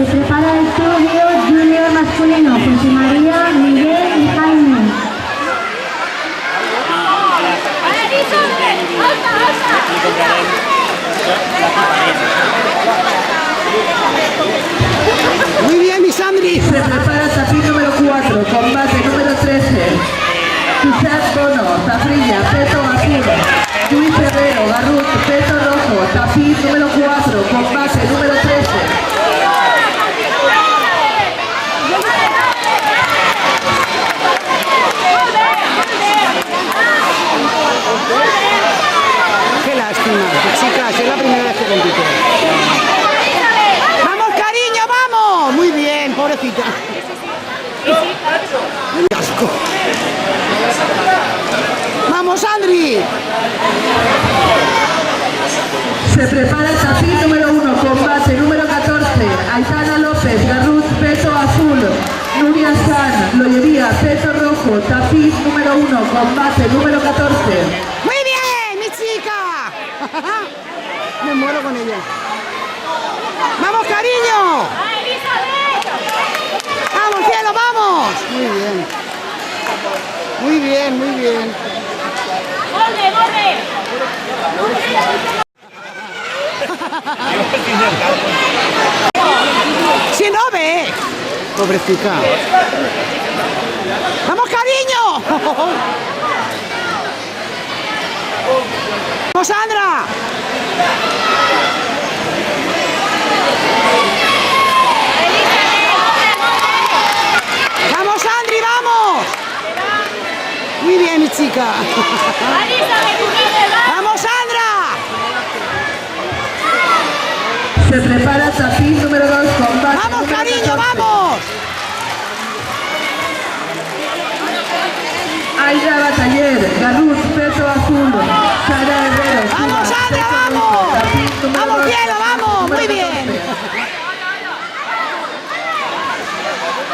Se prepara el trío junior masculino, José María, Miguel y Jaime. Muy bien, mi Sandri. Se prepara tapiz número 4, combate número 13. Quizás Bono, Zafrilla, Peto Azul. Luis Herrero, Garrut, Peto Rojo, tapiz número 4, combate número 13. Qué lástima, chicas, es la primera vez que compito. ¡Vamos, cariño, vamos! Muy bien, pobrecita. ¡Qué asco! ¡Vamos, Andri! Se prepara el tapiz número 1, combate número 14. Aitana López, Garrut, Peto Azul. Nuria San, Loyería, Peto Rojo, tapiz número 1, combate número 14. ¡Muy bien, mi chica! Me muero con ella. ¡Vamos, cariño! ¡Vamos, cielo, vamos! Muy bien. Muy bien, muy bien. ¡Corre, corre! ¡Si no ve! Pobrecita. ¡Vamos, cariño! ¡Vamos, Sandra! ¡Vamos, Andri, vamos! Muy bien, mi chica. ¡Vamos, Sandra! Se prepara el tapiz número 2, combate. ¡Vamos, número cariño, 14. vamos! Aida Bataller, Garrut, Peto Azul. Sara Herrero. ¡Vamos, Chivas, Sandra, Peto vamos! Rojo, tapiz número ¡Vamos, 2, cielo, vamos! número Muy bien. 14.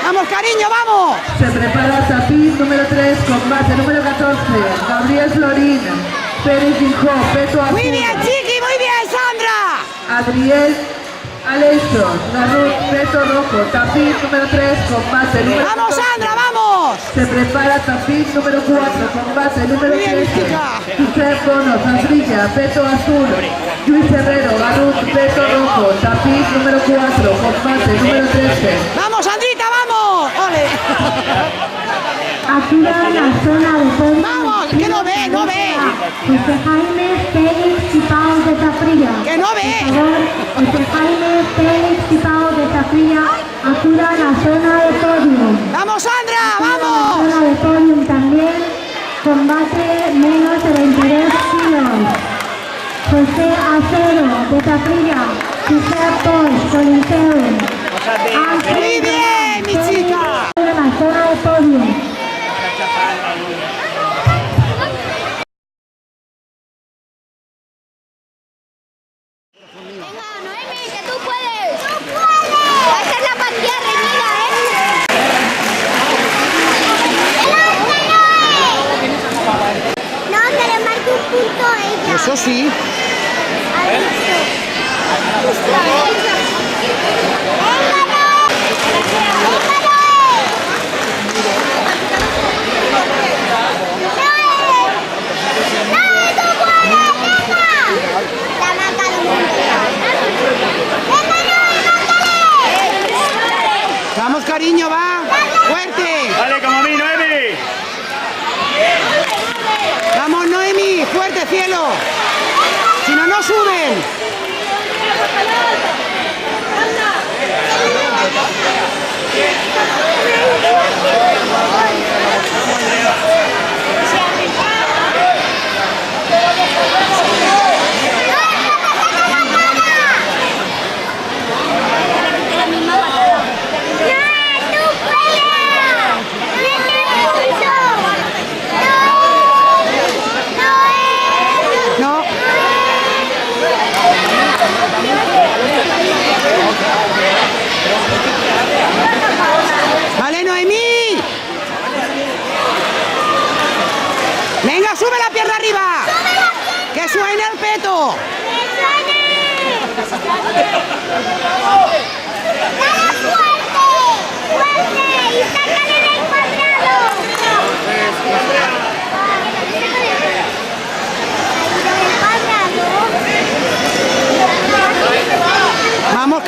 ¡Vamos, cariño, vamos! Se prepara el tapiz número 3, combate número 14. Gabriel Florín, Pérez Dijo, Peto Azul. Muy bien, chiqui, muy bien, Sandra. Adriel Aleixo, Garrut, Peto Rojo, tapiz número 3, combate número ¡Vamos, 14. Sandra, vamos! Se prepara tapiz número 4, combate número Muy bien, 13. chica. José Bono, Zafrilla, Peto Azul. Luis Herrero, Garrut, Peto Rojo, tapiz número 4, combate número 13. ¡Vamos, Sandrita, vamos! ¡Ole! Activa la zona de podio. ¡Vamos! ¡Que no ve, no ve! José Jaime, Félix y Pau de Zafrilla. ¡Que no ve! Por favor, José Jaime, Félix y Pau de Zafrilla, acuda a la zona de podio. ¡Vamos, Sandra, La vamos! zona de podium también, combate menos de 22 kilos. José Acero de Zafrilla, José Pons, Coliseo. ¡Muy bien, mi chica! En la zona de podium. Venga, Noemi, que tú puedes. ¡Tú puedes! Va a ser la partida reñida, No, que le marque un punto a ella. Eso sí. ¡Vamos, cariño, va! ¡Fuerte! Dale, como a mí, Noemi. ¡Vamos, Noemi! ¡Fuerte, cielo! ¡Si no, no suben! No. ¡Vale, Noemí! ¡Venga, sube la pierna arriba! ¡Que suene el peto! ¡Que suene!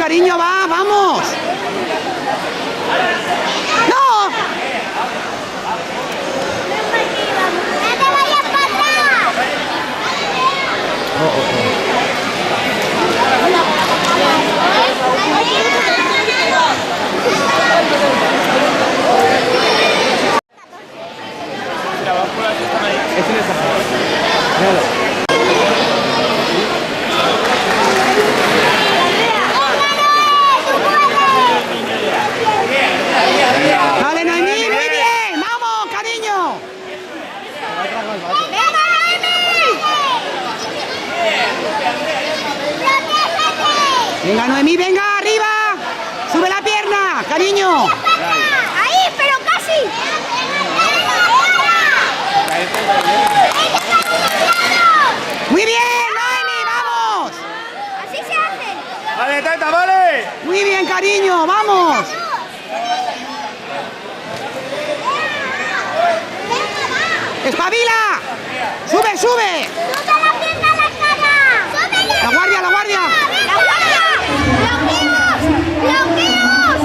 cariño, va, vamos. ¡No! ¡No te vayas para atrás! Dale, Noemí, muy bien. Vamos, cariño. ¡Venga, Venga, Noemí, venga, arriba. Sube la pierna, cariño. ahí, pero casi! Muy bien, Noemí, vamos. ¡Así se hace! ¡Vale, teta, vale! Muy bien, cariño, vamos. ¡Espabila! ¡Sube, sube! ¡Sube la pierna a la cara! ¡Súbela! ¡La guardia, la guardia! ¡La guardia! ¡Bloqueos! ¡Bloqueos!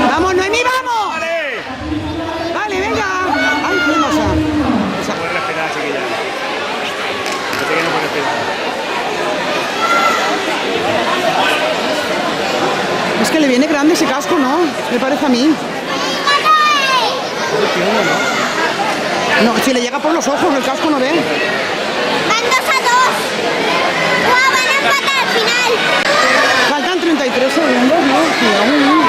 ¡Vamos, Noemí, vamos! ¡Vale! Vale, venga. ¡Ay, qué hermosa! Puedes respirar, chiquilla. Yo sé que no puedes respirar. Es que le viene grande ese casco, ¿no? Me parece a mí. No, si le llega por los ojos, el casco no ve. Van 2-2. ¡Van a empatar al final! Faltan 33 segundos, ¿no? Sí, aún.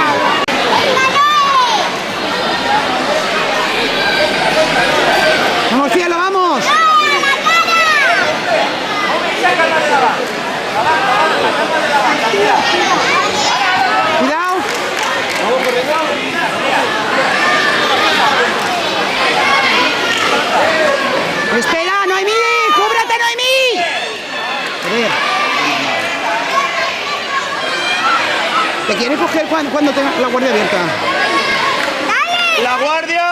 Vamos, cielo, vamos. Cuidado. Espera, Noemí, cúbrete, Noemí. A ver. Te quiere coger cuando tenga la guardia abierta. ¡La guardia!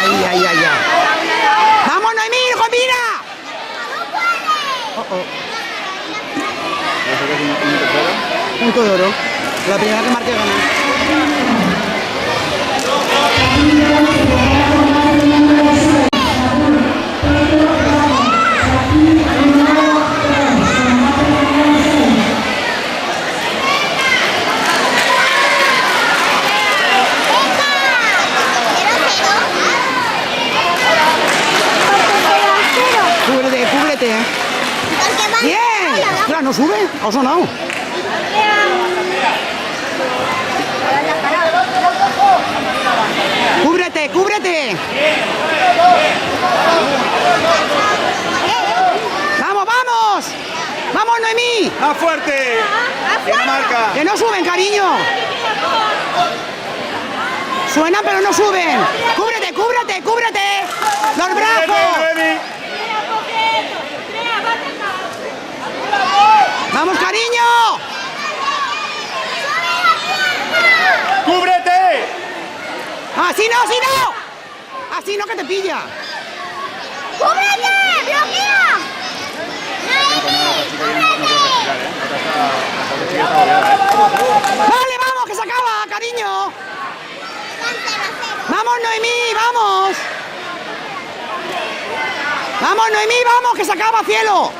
Ay, ay, ay, ay. ¡Vamos, Noemí, combina! Punto de oro. La primera que marque gana. Cúbrete, cúbrete. ¡Bien! ¡Ostras, no sube! ¿Ha sonado? ¡Cúbrete, cúbrete! ¡Vamos, vamos! ¡Vamos, Noemí! ¡Más fuerte! ¡Que no marca! ¡Que no suben, cariño! Suenan, pero no suben. ¡Cúbrete, cúbrete, cúbrete! ¡Los brazos! ¡Vamos, cariño! ¡Cúbrete! ¡Así no, así no! ¡Así no, que te pilla! ¡Cúbrete! ¡Bloquea! ¡Vale, vamos, que se acaba, cariño! ¡Vamos, Noemí, vamos! ¡Vamos, Noemí, vamos, que se acaba, cielo!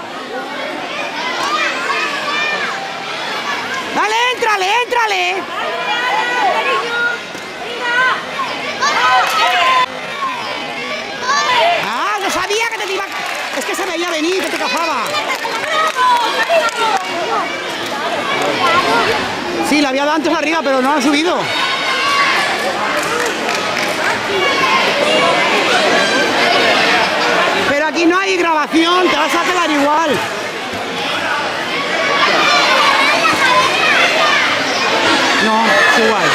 ¡Dale, éntrale, éntrale! ¡Ah, yo sabía que te iba... Es que se veía venir, que te cazaba. Sí, la había dado antes arriba, pero no la ha subido. Pero aquí no hay grabación, te vas a quedar igual. No, es igual.